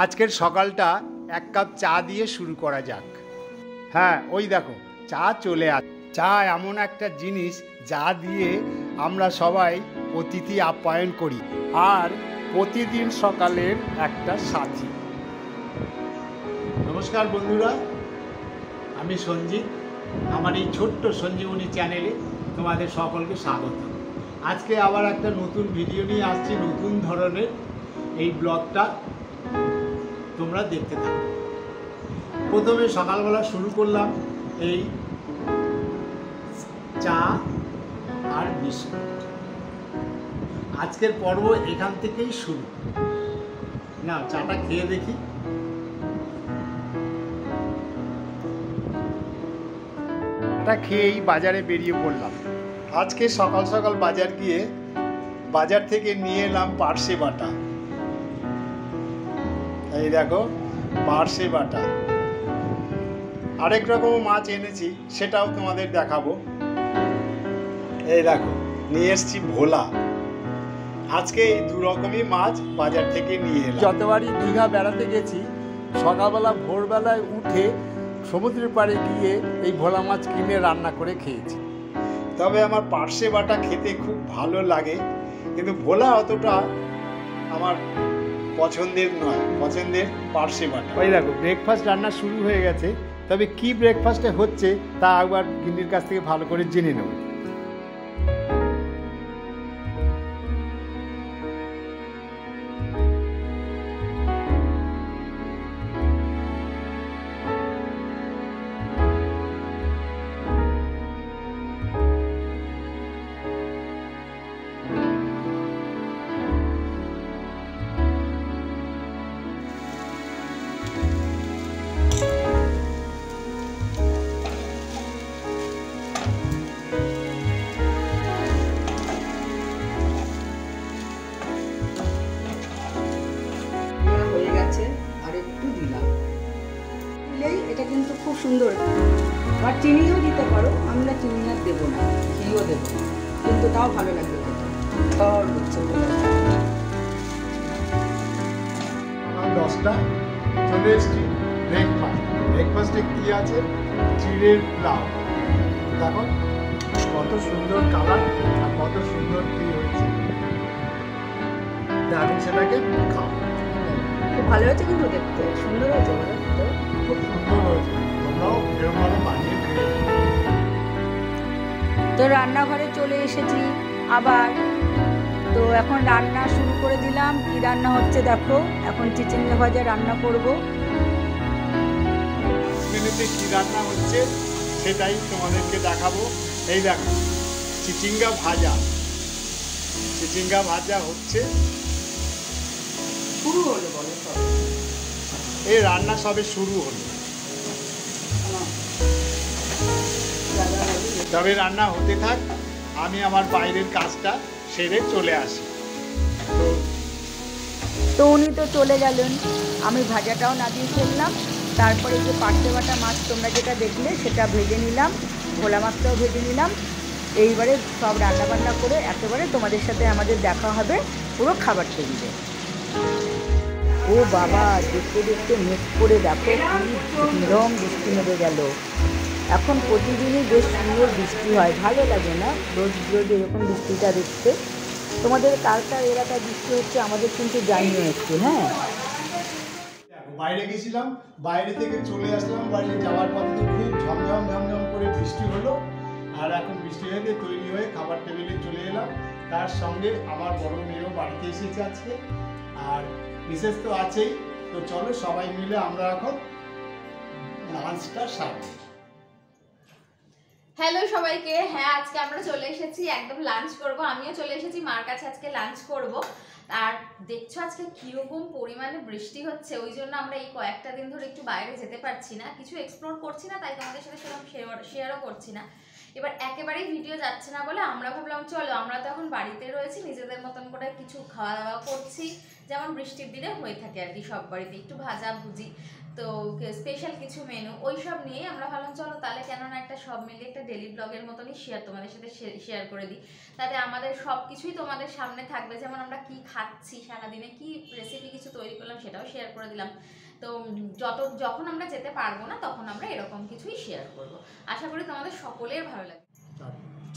আজকের সকালটা এক কাপ চা দিয়ে শুরু করা যাক। হ্যাঁ, ওই দেখো চা চলে আসে। চা এমন একটা জিনিস যা দিয়ে আমরা সবাই অতিথি আপ্যায়ন করি, আর প্রতিদিন সকালের একটা সাথী। নমস্কার বন্ধুরা, আমি সঞ্জিত। আমার এই ছোট্ট সঞ্জীবনী চ্যানেলে তোমাদের সকলকে স্বাগত। আজকে আবার একটা নতুন ভিডিও নিয়ে আসছি, নতুন ধরনের। এই ব্লগটা তোমরা দেখতে থাকো। প্রথমে সকালবেলা শুরু করলাম এই চা আর বিস্কুট। আজকের পর্ব এখান থেকেই শুরু। না, চাটা খেয়ে দেখি। চাটা খেয়েই বাজারে বেরিয়ে পড়লাম। আজকে সকাল সকাল বাজার গিয়ে বাজার থেকে নিয়ে এলাম পার্শে বাটা। এই দেখো পার্শে বাটা। আরেক রকম মাছ এনেছি, সেটাও তোমাদের দেখাবো। এই দেখো নিয়ে এসছি ভোলা। আজকে এই দু রকমই মাছ বাজার থেকে নিয়ে এলাম। যতবারই দীঘা বেড়াতে গেছি, সকালবেলা ভোরবেলায় উঠে সমুদ্রের পাড়ে গিয়ে এই ভোলা মাছ কিনে রান্না করে খেয়েছি। তবে আমার পার্শে বাটা খেতে খুব ভালো লাগে, কিন্তু ভোলা অতটা আমার পছন্দের নয়। পছন্দের পার্শে বাটা। ওই দেখো ব্রেকফাস্ট রান্না শুরু হয়ে গেছে। তবে কি ব্রেকফাস্টে হচ্ছে তা একবার গিন্নির কাছ থেকে ভালো করে জেনে নেব। এটা কিন্তু খুব সুন্দর। আর চিনিও দিতে পারো, আমরা চিনি আর দেবো না, ঘিও দেবো, কিন্তু তাও ভালো লাগবে খেতে। আমার 10টা চলে এসছি ব্রেকফাস্ট। ব্রেকফাস্টে কি আছে? চিড়ের পোলাও। দেখো কত সুন্দর কালার আর কত সুন্দর কি হয়েছে। আমি সেটাকে খাবো। খুব ভালো হয়েছে, কিন্তু দেখতে সুন্দর হয়েছে। খুব সুন্দর হয়েছে। তোমরাও এরকম বানিয়ে খেয়ে। তো রান্নাঘরে চলে এসেছি আবার। তো এখন রান্না শুরু করে দিলাম। কি রান্না হচ্ছে দেখো। এখন চিচিঙ্গা ভাজা রান্না করব। মেনুতে কি রান্না হচ্ছে সেটাই তোমাদেরকে দেখাবো। এই দেখো চিচিঙ্গা ভাজা। চিচিঙ্গা ভাজা হচ্ছে। শুরু হলো বলো সব। এই রান্না সবে শুরু হলো। তবে রান্না হতে থাক, আমি আমার বাইরের কাজটা সেরে চলে আসি। তো উনি তো চলে গেলেন, আমি ভাজাটাও নামিয়ে ফেললাম। তারপরে যে পার্শে বাটা মাছ তোমরা যেটা দেখলে সেটা ভেজে নিলাম, ভোলা মাছটাও ভেজে নিলাম। এইবারে সব রান্নাবান্না করে একেবারে তোমাদের সাথে আমাদের দেখা হবে পুরো খাবার টেবিলে। ও বাবা, দেখতে দেখতে মেঘ করে দেখো কি রং বৃষ্টি নেমে গেল। এখন প্রতিদিনই বেশ সুন্দর বৃষ্টি হয়, ভালো লাগে না রোজ রোজ এরকম বৃষ্টিটা দেখতে? তোমাদের কার কার এলাকায় বৃষ্টি হচ্ছে আমাদের কিন্তু জানিও একটু। হ্যাঁ, বাইরে গেছিলাম, বাইরে থেকে চলে আসলাম। বাড়ি যাওয়ার পথে তো খুব ঝমঝম ঝমঝম করে বৃষ্টি হলো। আর এখন বৃষ্টি হয়ে তৈরি হয়ে খাবার টেবিলে চলে এলাম। তার সঙ্গে আমার বড় মেয়েও বাড়িতে এসেছে আজকে, আর বিশেষ তো আছেই। তো চলো সবাই মিলে আমরা এখন লাঞ্চটা সারি। হ্যালো সবাইকে। হ্যাঁ, আজকে আমরা চলে এসেছি একদম লাঞ্চ করব। আমিও চলে এসেছি মার কাছে আজকে লাঞ্চ করব। আর দেখছো আজকে কীরকম পরিমাণে বৃষ্টি হচ্ছে, ওই জন্য আমরা এই কয়েকটা দিন ধরে একটু বাইরে যেতে পারছি না, কিছু এক্সপ্লোর করছি না, তাই তোমাদের সাথে সেরকম শেয়ারও করছি না। এবার একেবারেই ভিডিও যাচ্ছে না বলে আমরা ভাবলাম চলো, আমরা তো এখন বাড়িতে রয়েছি, নিজেদের মতন করে কিছু খাওয়া দাওয়া করছি, যেমন বৃষ্টির দিনে হয়ে থাকে আর কি, সব বাড়িতে একটু ভাজা ভুজি, তো স্পেশাল কিছু মেনু ওই সব নিয়ে আমরা ভাবলাম চলো তাহলে কেননা একটা সব মিলে একটা ডেলি ব্লগের মতনই তোমাদের সাথে শেয়ার করে দিই, তাতে আমাদের সব কিছুই তোমাদের সামনে থাকবে, যেমন আমরা কি খাচ্ছি সারাদিনে, কি রেসিপি কিছু তৈরি করলাম সেটাও শেয়ার করে দিলাম। তো যখন আমরা যেতে পারবো না তখন আমরা এরকম কিছুই শেয়ার করব। আশা করি তোমাদের সকলের ভালো লাগবে।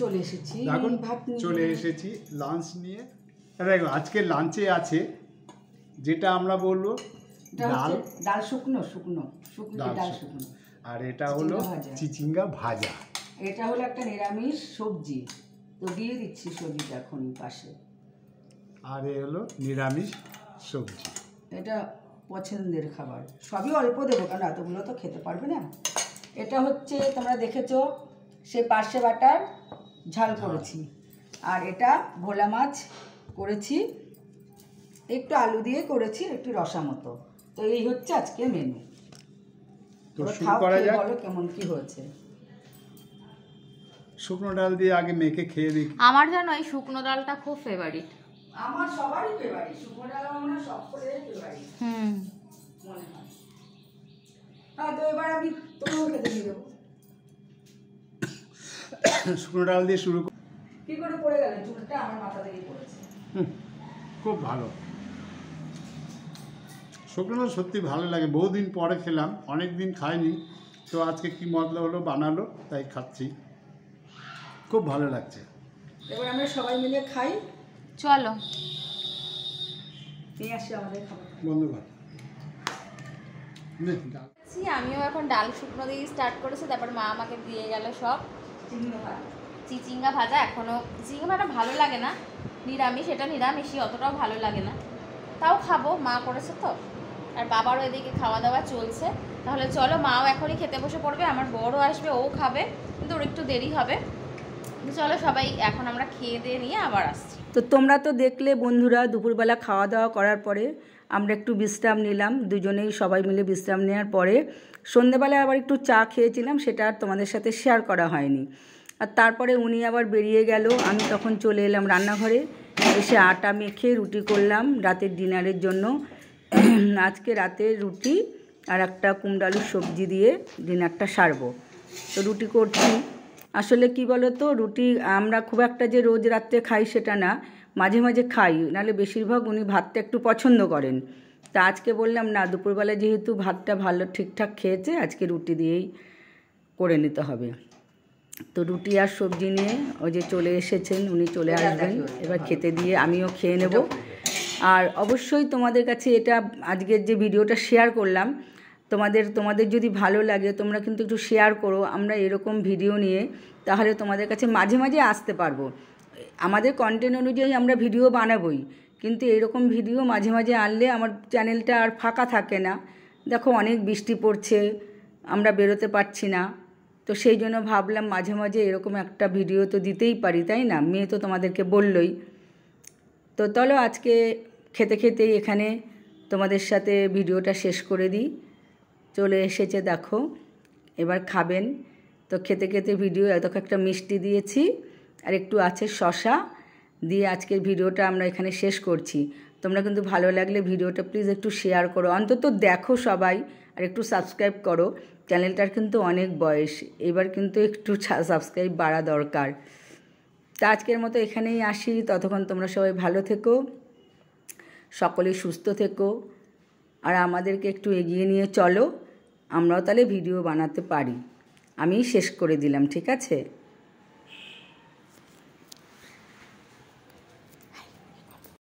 চলে এসেছি এখন ভাত নিয়ে। চলে এসেছি লাঞ্চ নিয়ে। দেখো আজকে লাঞ্চে আছে যেটা আমরা বলবো ডাল, ডাল শুকনো শুকনো শুকনো ডাল শুকনো, আর এটা হলো চিচিঙ্গা ভাজা। এটা হলো একটা নিরামিষ সবজি, তো দিয়ে দিচ্ছি সবজিটা এখন পাশে। আর এ হলো নিরামিষ সবজি। এটা পছন্দের খাবার, সবই অল্প দেবো কারণ এতগুলো তো খেতে পারবে না। এটা হচ্ছে তোমরা দেখেছো সে পার্শে বাটার ঝাল করেছি, আর এটা ভোলা মাছ করেছি, একটু আলু দিয়ে করেছি, একটু রসা মতো। তো এই হচ্ছে আজকে মেনু। তো শুরু করা যাক। বলো কেমন কি হয়েছে। শুকনো ডাল দিয়ে আগে মেখে খেয়ে দেখি। আমার জানো এই শুকনো ডালটা খুব ফেভারিট, আমার সবারই ফেভারিট, শুকনো ডাল আমার সকলের ফেভারিট মনে হয়। হ্যাঁ, তো এবার আমি তোমাকেও খেতে দিয়ে দেবো। শুকনো ডাল দিয়ে শুরু কি করে পড়ে গেল? চুলটা আমার মাথা থেকে পড়েছে। খুব ভালো। শুকনো ডাল সত্যি ভালো লাগে, বহুদিন পরে খেলাম, অনেক দিন খাইনি, তো আজকে কি মতলব হলো বানালো তাই খাচ্ছি, খুব ভালো লাগছে। এবার আমরা সবাই মিলে খাই। চলো নিয়ে আসি আমাদের খাবার বন্ধুগণ। আমিও এখন ডাল শুকনো দিয়ে স্টার্ট করেছি, তারপর মা আমাকে দিয়ে গেল সব চিচিঙ্গা ভাজা। এখনও চিচিঙ্গা ভাজা ভালো লাগে না, নিরামিষ, এটা নিরামিষই, অতটাও ভালো লাগে না, তাও খাবো, মা করেছে তো। আর বাবারও এদিকে খাওয়া দাওয়া চলছে। তাহলে চলো, মাও এখনই খেতে বসে পড়বে, আমার বড়ও আসবে, ও খাবে, কিন্তু ওর একটু দেরি হবে। চলো সবাই এখন আমরা খেয়ে দিয়ে নিয়ে আবার আসছি। তো তোমরা তো দেখলে বন্ধুরা, দুপুরবেলা খাওয়া দাওয়া করার পরে আমরা একটু বিশ্রাম নিলাম, দুজনেই সবাই মিলে বিশ্রাম নেওয়ার পরে সন্ধেবেলায় আবার একটু চা খেয়েছিলাম, সেটা আর তোমাদের সাথে শেয়ার করা হয়নি। আর তারপরে উনি আবার বেরিয়ে গেল, আমি তখন চলে এলাম রান্নাঘরে, এসে আটা মেখে রুটি করলাম রাতের ডিনারের জন্য। আজকে রাতের রুটি আর একটা কুমড়ো আলুর সবজি দিয়ে ডিনারটা সারবো। তো রুটি করছি। আসলে কি বলো তো, রুটি আমরা খুব একটা যে রোজ রাত্রে খাই সেটা না, মাঝে মাঝে খাই, নাহলে বেশিরভাগ উনি ভাতটা একটু পছন্দ করেন। তা আজকে বললাম না, দুপুরবেলা যেহেতু ভাতটা ভালো ঠিকঠাক খেয়েছে, আজকে রুটি দিয়েই করে নিতে হবে। তো রুটি আর সবজি নিয়ে ওই যে চলে এসেছেন, উনি চলে আসবেন, এবার খেতে দিয়ে আমিও খেয়ে নেব। আর অবশ্যই তোমাদের কাছে এটা আজকের যে ভিডিওটা শেয়ার করলাম, তোমাদের যদি ভালো লাগে তোমরা কিন্তু একটু শেয়ার করো। আমরা এরকম ভিডিও নিয়ে তাহলে তোমাদের কাছে মাঝে মাঝে আসতে পারবো। আমাদের কন্টেন্ট অনুযায়ী আমরা ভিডিও বানাবোই, কিন্তু এরকম ভিডিও মাঝে মাঝে আনলে আমার চ্যানেলটা আর ফাঁকা থাকে না। দেখো অনেক বৃষ্টি পড়ছে, আমরা বেরোতে পারছি না, তো সেই জন্য ভাবলাম মাঝে মাঝে এরকম একটা ভিডিও তো দিতেই পারি, তাই না? মেয়ে তো তোমাদেরকে বললই। তো চলো আজকে খেতে খেতেই এখানে তোমাদের সাথে ভিডিওটা শেষ করে দিই। চলে এসেছে দেখো, এবার খাবেন। তো খেতে খেতে ভিডিও এত একটা মিষ্টি দিয়েছি, আর একটু আছে শশা দিয়ে আজকের ভিডিওটা আমরা এখানে শেষ করছি। তোমরা কিন্তু ভালো লাগলে ভিডিওটা প্লিজ একটু শেয়ার করো, অন্তত দেখো সবাই, আর একটু সাবস্ক্রাইব করো। চ্যানেলটার কিন্তু অনেক বয়স, এবার কিন্তু একটু সাবস্ক্রাইব বাড়া দরকার। তা আজকের মতো এখানেই আসি, ততক্ষণ তোমরা সবাই ভালো থেকো, সকলেই সুস্থ থেকো, আর আমাদেরকে একটু এগিয়ে নিয়ে চলো, আমরাও তাহলে ভিডিও বানাতে পারি। আমি শেষ করে দিলাম, ঠিক আছে?